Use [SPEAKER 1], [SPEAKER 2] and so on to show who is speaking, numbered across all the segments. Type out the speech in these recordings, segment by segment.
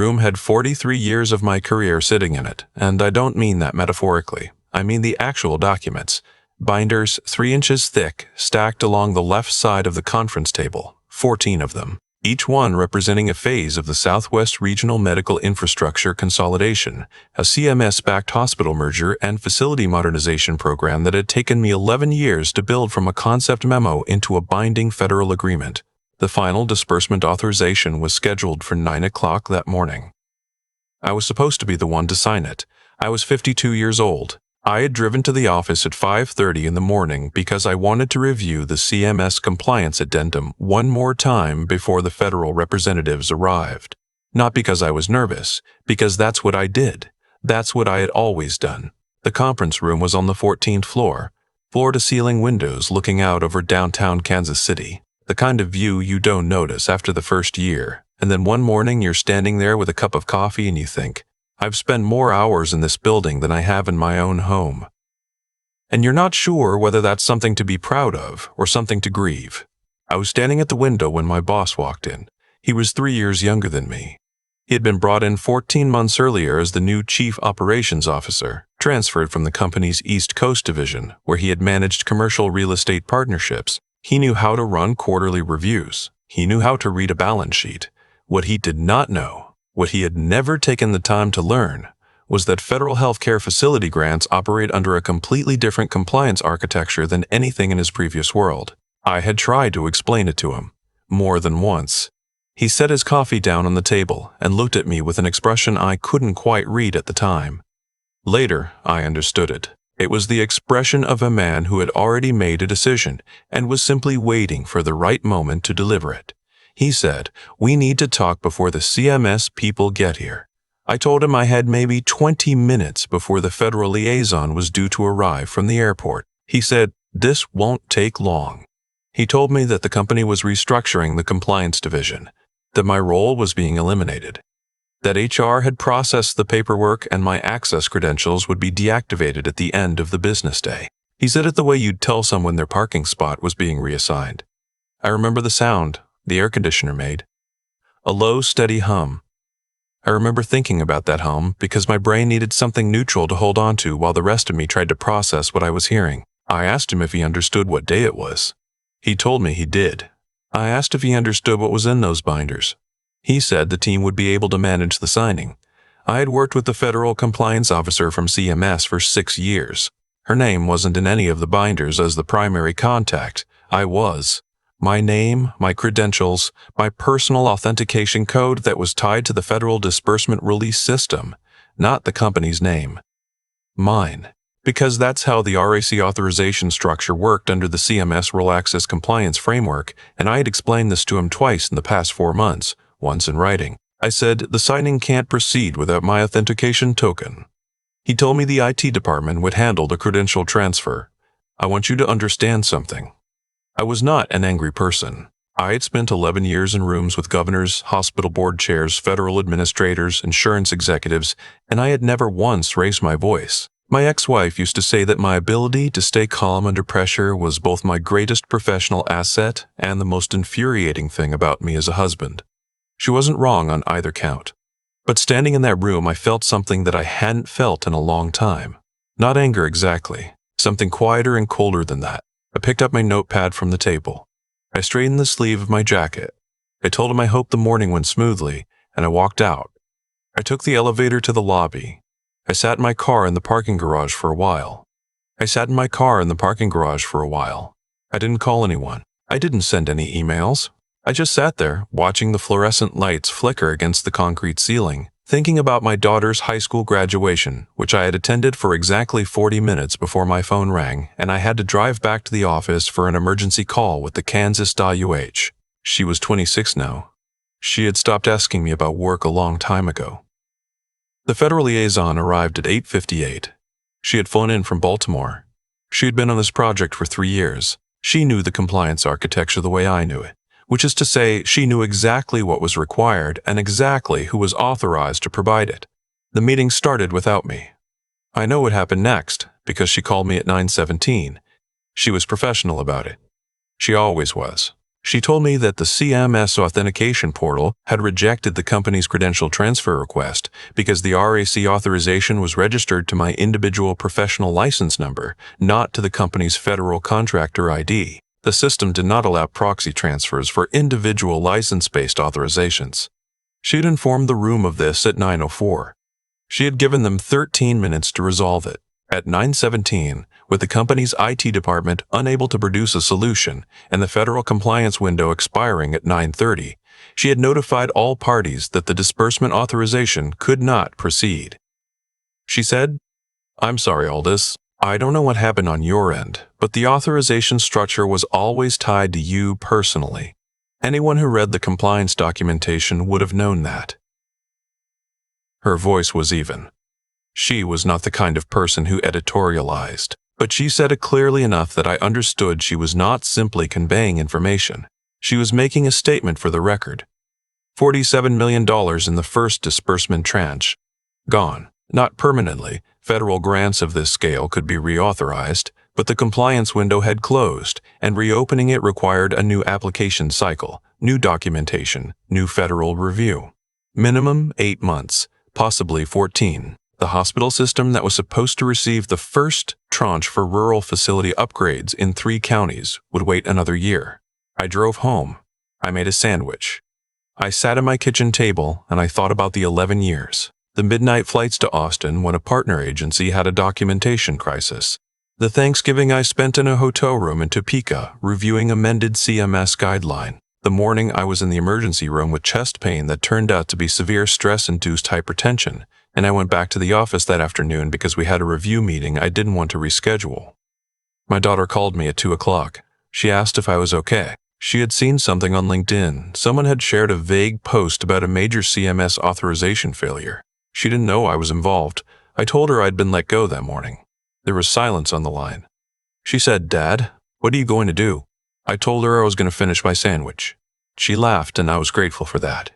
[SPEAKER 1] room had 43 years of my career sitting in it, and I don't mean that metaphorically. I mean the actual documents. Binders 3 inches thick, stacked along the left side of the conference table, 14 of them, each one representing a phase of the Southwest Regional Medical Infrastructure Consolidation, a CMS-backed hospital merger and facility modernization program that had taken me 11 years to build from a concept memo into a binding federal agreement. The final disbursement authorization was scheduled for 9 o'clock that morning. I was supposed to be the one to sign it. I was 52 years old. I had driven to the office at 5:30 in the morning because I wanted to review the CMS compliance addendum one more time before the federal representatives arrived. Not because I was nervous, because that's what I did. That's what I had always done. The conference room was on the 14th floor, floor-to-ceiling windows looking out over downtown Kansas City. The kind of view you don't notice after the first year, and then one morning you're standing there with a cup of coffee and you think, I've spent more hours in this building than I have in my own home. And you're not sure whether that's something to be proud of or something to grieve. I was standing at the window when my boss walked in. He was 3 years younger than me. He had been brought in 14 months earlier as the new chief operations officer, transferred from the company's East Coast division, where he had managed commercial real estate partnerships. He knew how to run quarterly reviews. He knew how to read a balance sheet. What he did not know, what he had never taken the time to learn, was that federal healthcare facility grants operate under a completely different compliance architecture than anything in his previous world. I had tried to explain it to him, more than once. He set his coffee down on the table and looked at me with an expression I couldn't quite read at the time. Later, I understood it. It was the expression of a man who had already made a decision and was simply waiting for the right moment to deliver it. He said, "We need to talk before the CMS people get here." I told him I had maybe 20 minutes before the federal liaison was due to arrive from the airport. He said, "This won't take long." He told me that the company was restructuring the compliance division, that my role was being eliminated, that HR had processed the paperwork and my access credentials would be deactivated at the end of the business day. He said it the way you'd tell someone their parking spot was being reassigned. I remember the sound the air conditioner made. A low, steady hum. I remember thinking about that hum because my brain needed something neutral to hold on to while the rest of me tried to process what I was hearing. I asked him if he understood what day it was. He told me he did. I asked if he understood what was in those binders. He said the team would be able to manage the signing. I had worked with the federal compliance officer from CMS for 6 years. Her name wasn't in any of the binders as the primary contact. I was. My name, my credentials, my personal authentication code that was tied to the federal disbursement release system, not the company's name. Mine. Because that's how the RAC authorization structure worked under the CMS Role Access Compliance Framework, and I had explained this to him twice in the past 4 months, once in writing. I said, the signing can't proceed without my authentication token. He told me the IT department would handle the credential transfer. I want you to understand something. I was not an angry person. I had spent 11 years in rooms with governors, hospital board chairs, federal administrators, insurance executives, and I had never once raised my voice. My ex-wife used to say that my ability to stay calm under pressure was both my greatest professional asset and the most infuriating thing about me as a husband. She wasn't wrong on either count. But standing in that room, I felt something that I hadn't felt in a long time. Not anger exactly, something quieter and colder than that. I picked up my notepad from the table. I straightened the sleeve of my jacket. I told him I hoped the morning went smoothly, and I walked out. I took the elevator to the lobby. I sat in my car in the parking garage for a while. I didn't call anyone. I didn't send any emails. I just sat there, watching the fluorescent lights flicker against the concrete ceiling, thinking about my daughter's high school graduation, which I had attended for exactly 40 minutes before my phone rang, and I had to drive back to the office for an emergency call with the Kansas UH. She was 26 now. She had stopped asking me about work a long time ago. The federal liaison arrived at 8:58. She had flown in from Baltimore. She had been on this project for 3 years. She knew the compliance architecture the way I knew it, which is to say, she knew exactly what was required and exactly who was authorized to provide it. The meeting started without me. I know what happened next, because she called me at 9:17. She was professional about it. She always was. She told me that the CMS authentication portal had rejected the company's credential transfer request because the RAC authorization was registered to my individual professional license number, not to the company's federal contractor ID. The system did not allow proxy transfers for individual license-based authorizations. She'd informed the room of this at 9:04. She had given them 13 minutes to resolve it. At 9:17, with the company's IT department unable to produce a solution and the federal compliance window expiring at 9:30, she had notified all parties that the disbursement authorization could not proceed. She said, "I'm sorry, Aldous. I don't know what happened on your end, but the authorization structure was always tied to you personally. Anyone who read the compliance documentation would have known that." Her voice was even. She was not the kind of person who editorialized, but she said it clearly enough that I understood she was not simply conveying information. She was making a statement for the record. $47 million in the first disbursement tranche. Gone. Not permanently. Federal grants of this scale could be reauthorized, but the compliance window had closed, and reopening it required a new application cycle, new documentation, new federal review. Minimum 8 months, possibly 14. The hospital system that was supposed to receive the first tranche for rural facility upgrades in 3 counties would wait another year. I drove home. I made a sandwich. I sat at my kitchen table and I thought about the 11 years. The midnight flights to Austin when a partner agency had a documentation crisis. The Thanksgiving I spent in a hotel room in Topeka reviewing amended CMS guideline. The morning I was in the emergency room with chest pain that turned out to be severe stress-induced hypertension, and I went back to the office that afternoon because we had a review meeting I didn't want to reschedule. My daughter called me at 2 o'clock. She asked if I was okay. She had seen something on LinkedIn. Someone had shared a vague post about a major CMS authorization failure. She didn't know I was involved. I told her I'd been let go that morning. There was silence on the line. She said, "Dad, what are you going to do?" I told her I was going to finish my sandwich. She laughed, and I was grateful for that.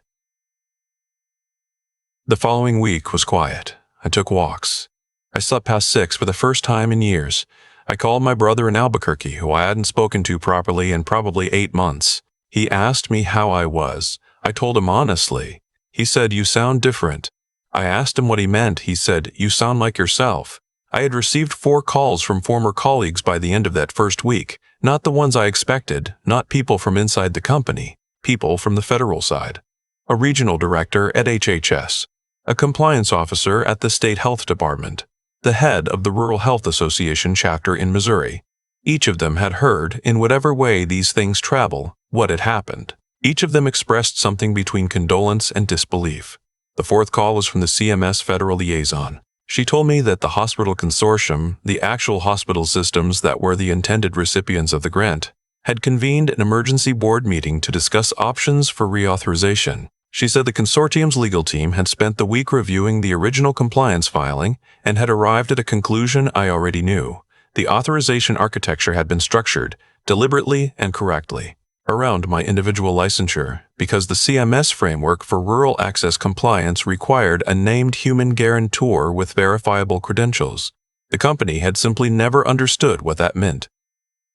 [SPEAKER 1] The following week was quiet. I took walks. I slept past 6 for the first time in years. I called my brother in Albuquerque, who I hadn't spoken to properly in probably 8 months. He asked me how I was. I told him honestly. He said, "You sound different." I asked him what he meant. He said, "You sound like yourself." I had received 4 calls from former colleagues by the end of that first week, not the ones I expected, not people from inside the company, people from the federal side. A regional director at HHS, a compliance officer at the state health department, the head of the Rural Health Association chapter in Missouri. Each of them had heard, in whatever way these things travel, what had happened. Each of them expressed something between condolence and disbelief. The 4th call was from the CMS federal liaison. She told me that the hospital consortium, the actual hospital systems that were the intended recipients of the grant, had convened an emergency board meeting to discuss options for reauthorization. She said the consortium's legal team had spent the week reviewing the original compliance filing and had arrived at a conclusion I already knew. The authorization architecture had been structured, deliberately and correctly, around my individual licensure because the CMS framework for rural access compliance required a named human guarantor with verifiable credentials. The company had simply never understood what that meant.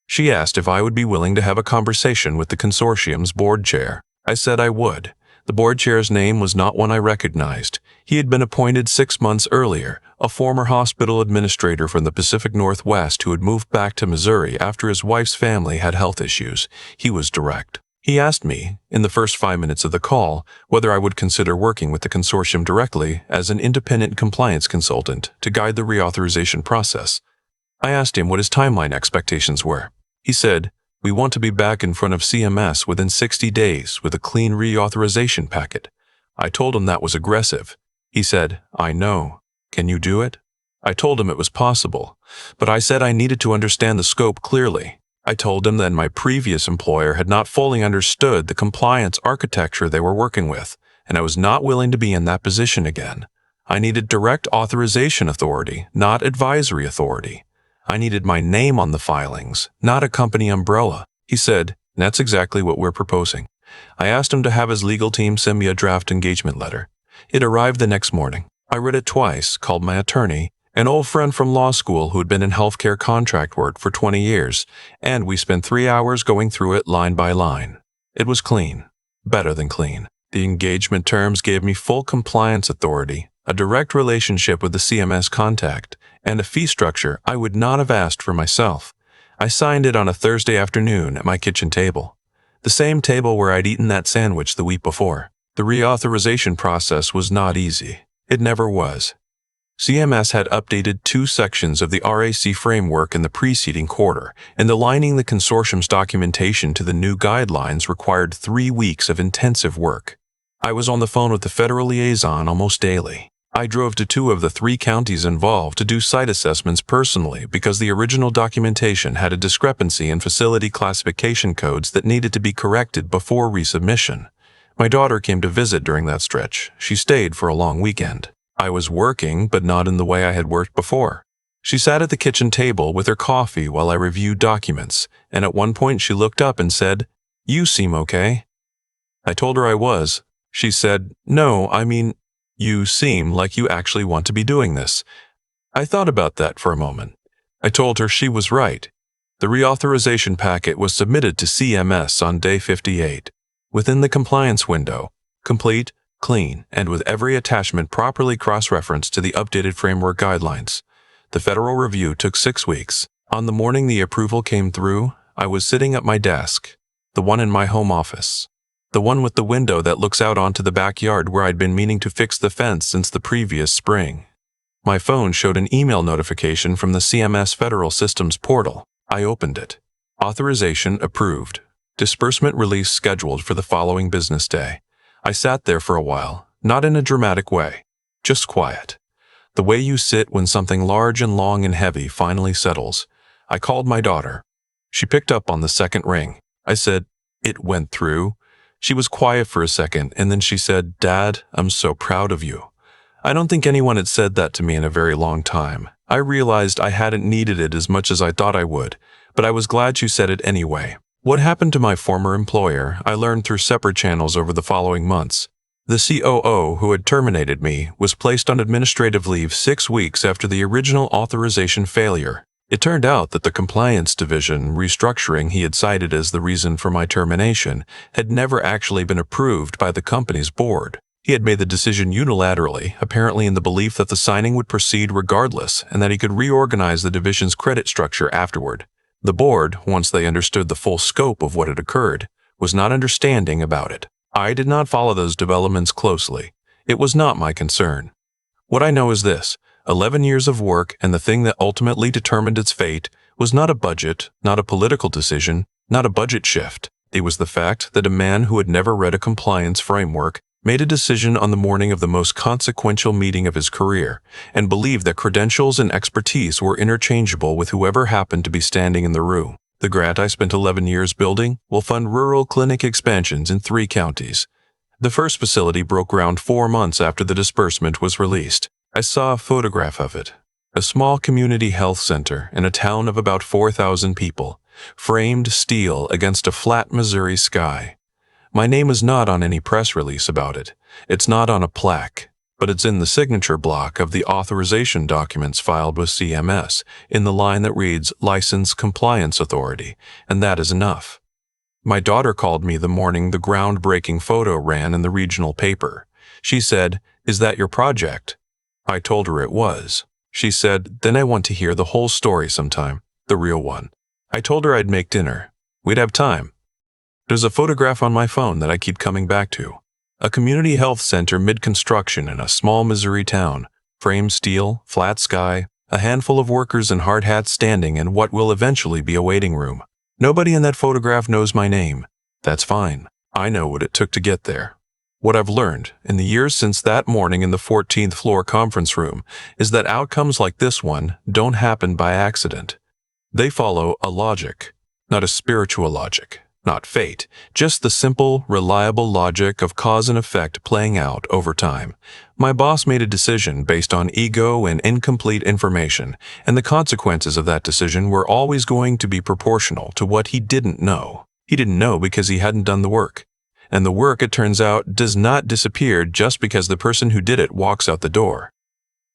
[SPEAKER 1] She asked if I would be willing to have a conversation with the consortium's board chair. I said I would. The board chair's name was not one I recognized. He had been appointed 6 months earlier, a former hospital administrator from the Pacific Northwest who had moved back to Missouri after his wife's family had health issues. He was direct. He asked me, in the first 5 minutes of the call, whether I would consider working with the consortium directly as an independent compliance consultant to guide the reauthorization process. I asked him what his timeline expectations were. He said, "We want to be back in front of CMS within 60 days with a clean reauthorization packet." I told him that was aggressive. He said, "I know. Can you do it?" I told him it was possible, but I said I needed to understand the scope clearly. I told him that my previous employer had not fully understood the compliance architecture they were working with, and I was not willing to be in that position again. I needed direct authorization authority, not advisory authority. I needed my name on the filings, not a company umbrella. He said, "That's exactly what we're proposing." I asked him to have his legal team send me a draft engagement letter. It arrived the next morning. I read it twice, called my attorney, an old friend from law school who had been in healthcare contract work for 20 years, and we spent 3 hours going through it line by line. It was clean. Better than clean. The engagement terms gave me full compliance authority, a direct relationship with the CMS contact, and a fee structure I would not have asked for myself. I signed it on a Thursday afternoon at my kitchen table. The same table where I'd eaten that sandwich the week before. The reauthorization process was not easy. It never was. CMS had updated 2 sections of the RAC framework in the preceding quarter, and aligning the consortium's documentation to the new guidelines required 3 weeks of intensive work. I was on the phone with the federal liaison almost daily. I drove to 2 of the 3 counties involved to do site assessments personally because the original documentation had a discrepancy in facility classification codes that needed to be corrected before resubmission. My daughter came to visit during that stretch. She stayed for a long weekend. I was working, but not in the way I had worked before. She sat at the kitchen table with her coffee while I reviewed documents, and at one point she looked up and said, "You seem okay." I told her I was. She said, "No, I mean, you seem like you actually want to be doing this." I thought about that for a moment. I told her she was right. The reauthorization packet was submitted to CMS on day 58, within the compliance window, complete, clean, and with every attachment properly cross-referenced to the updated framework guidelines. The federal review took 6 weeks. On the morning the approval came through, I was sitting at my desk, the one in my home office, the one with the window that looks out onto the backyard where I'd been meaning to fix the fence since the previous spring. My phone showed an email notification from the CMS Federal Systems portal. I opened it. Authorization approved. Disbursement release scheduled for the following business day. I sat there for a while, not in a dramatic way, just quiet. The way you sit when something large and long and heavy finally settles. I called my daughter. She picked up on the second ring. I said, "It went through." She was quiet for a second, and then she said, "Dad, I'm so proud of you." I don't think anyone had said that to me in a very long time. I realized I hadn't needed it as much as I thought I would, but I was glad she said it anyway. What happened to my former employer, I learned through separate channels over the following months. The COO who had terminated me was placed on administrative leave 6 weeks after the original authorization failure. It turned out that the compliance division restructuring he had cited as the reason for my termination had never actually been approved by the company's board. He had made the decision unilaterally, apparently in the belief that the signing would proceed regardless and that he could reorganize the division's credit structure afterward. The board, once they understood the full scope of what had occurred, was not understanding about it. I did not follow those developments closely. It was not my concern. What I know is this: 11 years of work, and the thing that ultimately determined its fate was not a budget, not a political decision, not a budget shift. It was the fact that a man who had never read a compliance framework made a decision on the morning of the most consequential meeting of his career, and believed that credentials and expertise were interchangeable with whoever happened to be standing in the room. The grant I spent 11 years building will fund rural clinic expansions in 3 counties. The first facility broke ground 4 months after the disbursement was released. I saw a photograph of it. A small community health center in a town of about 4,000 people, framed steel against a flat Missouri sky. My name is not on any press release about it. It's not on a plaque, but it's in the signature block of the authorization documents filed with CMS in the line that reads License Compliance Authority, and that is enough. My daughter called me the morning the groundbreaking photo ran in the regional paper. She said, "Is that your project?" I told her it was. She said, "Then I want to hear the whole story sometime, the real one." I told her I'd make dinner. We'd have time. There's a photograph on my phone that I keep coming back to. A community health center mid-construction in a small Missouri town. Framed steel, flat sky, a handful of workers in hard hats standing in what will eventually be a waiting room. Nobody in that photograph knows my name. That's fine. I know what it took to get there. What I've learned in the years since that morning in the 14th floor conference room is that outcomes like this one don't happen by accident. They follow a logic, not a spiritual logic. Not fate, just the simple, reliable logic of cause and effect playing out over time. My boss made a decision based on ego and incomplete information, and the consequences of that decision were always going to be proportional to what he didn't know. He didn't know because he hadn't done the work. And the work, it turns out, does not disappear just because the person who did it walks out the door.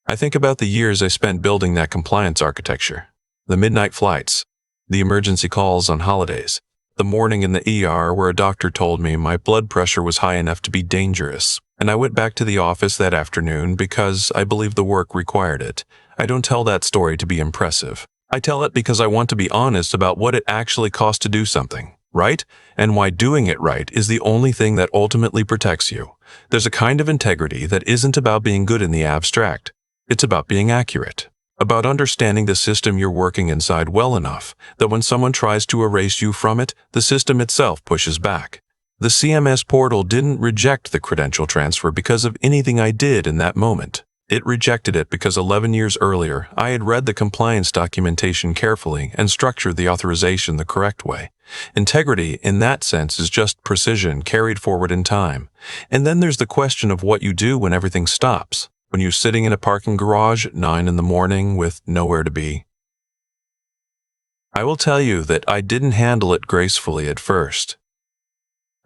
[SPEAKER 1] I think about the years I spent building that compliance architecture, the midnight flights, the emergency calls on holidays, The morning in the ER where a doctor told me my blood pressure was high enough to be dangerous, and I went back to the office that afternoon because I believe the work required it. I don't tell that story to be impressive. I tell it because I want to be honest about what it actually costs to do something, right? And why doing it right is the only thing that ultimately protects you. There's a kind of integrity that isn't about being good in the abstract. It's about being accurate. About understanding the system you're working inside well enough that when someone tries to erase you from it, the system itself pushes back. The CMS portal didn't reject the credential transfer because of anything I did in that moment. It rejected it because 11 years earlier, I had read the compliance documentation carefully and structured the authorization the correct way. Integrity, in that sense, is just precision carried forward in time. And then there's the question of what you do when everything stops. When you're sitting in a parking garage at 9 in the morning with nowhere to be. I will tell you that I didn't handle it gracefully at first.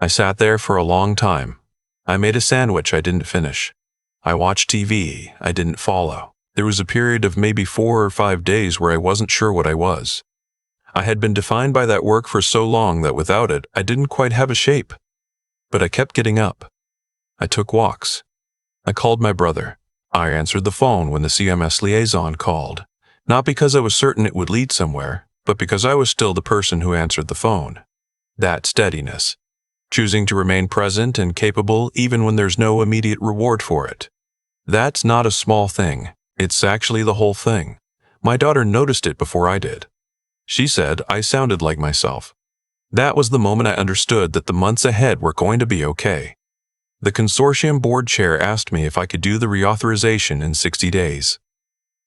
[SPEAKER 1] I sat there for a long time. I made a sandwich I didn't finish. I watched TV I didn't follow. There was a period of maybe 4 or 5 days where I wasn't sure what I was. I had been defined by that work for so long that without it, I didn't quite have a shape. But I kept getting up. I took walks. I called my brother. I answered the phone when the CMS liaison called, not because I was certain it would lead somewhere, but because I was still the person who answered the phone. That steadiness, choosing to remain present and capable even when there's no immediate reward for it. That's not a small thing. It's actually the whole thing. My daughter noticed it before I did. She said I sounded like myself. That was the moment I understood that the months ahead were going to be okay. The consortium board chair asked me if I could do the reauthorization in 60 days.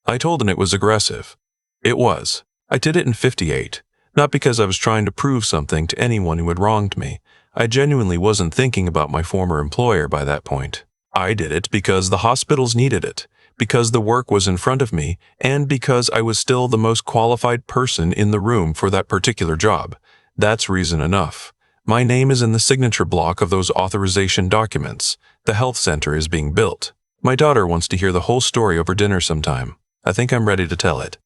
[SPEAKER 1] I told him it was aggressive. It was. I did it in 58, not because I was trying to prove something to anyone who had wronged me. I genuinely wasn't thinking about my former employer by that point. I did it because the hospitals needed it, because the work was in front of me, and because I was still the most qualified person in the room for that particular job. That's reason enough. My name is in the signature block of those authorization documents. The health center is being built. My daughter wants to hear the whole story over dinner sometime. I think I'm ready to tell it.